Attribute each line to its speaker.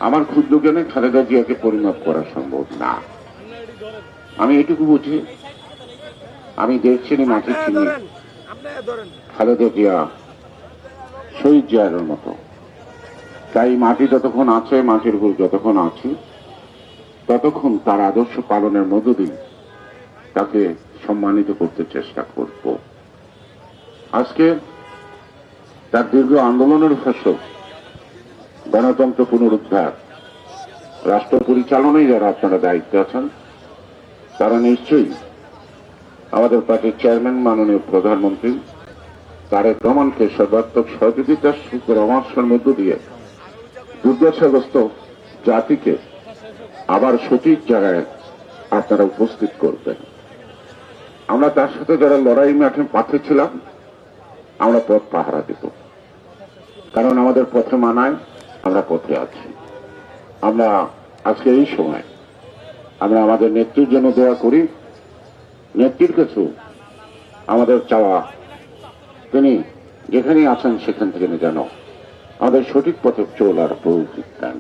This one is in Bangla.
Speaker 1: আমার ক্ষুদ্র জ্ঞানে খালেদা জিয়াকে পরিমাপ করা সম্ভব না। আমি এটুকু বুঝি, আমি দেশ চিনি, মাটি চিনি, খালেদা জিয়া শহীদ জিয়ার মতো। তাই মাটি যতক্ষণ আছে, মাটির উপর যতক্ষণ আছি, ততক্ষণ তার আদর্শ পালনের মধ্য দিয়ে তাকে সম্মানিত করতে চেষ্টা করব। আজকে তার দীর্ঘ আন্দোলনের ফসল গণতন্ত্র পুনরুদ্ধার, রাষ্ট্র পরিচালনায় যারা আপনারা দায়িত্বে আছেন, তারা নিশ্চয়ই আমাদের পার্টির চেয়ারম্যান মাননীয় প্রধানমন্ত্রী তারেক রহমানকে সর্বাত্মক সহযোগিতার পরামর্শের মধ্য দিয়ে দুর্দশাগ্রস্ত জাতিকে আবার সঠিক জায়গায় আপনারা উপস্থিত করবেন। আমরা তার সাথে যারা লড়াই মাঠে পাথে ছিলাম, আমরা পথ পাহারা দেব, কারণ আমাদের পথে মানায়, আমরা পথে আছি। আমরা আজকে এই সময় আমরা আমাদের নেত্রীর জন্য দোয়া করি। নেত্রীর কাছেও আমাদের চাওয়া, তিনি যেখানেই আছেন সেখান থেকে যেন আমাদের সঠিক পথে চলার প্রবৃত্তি দেন।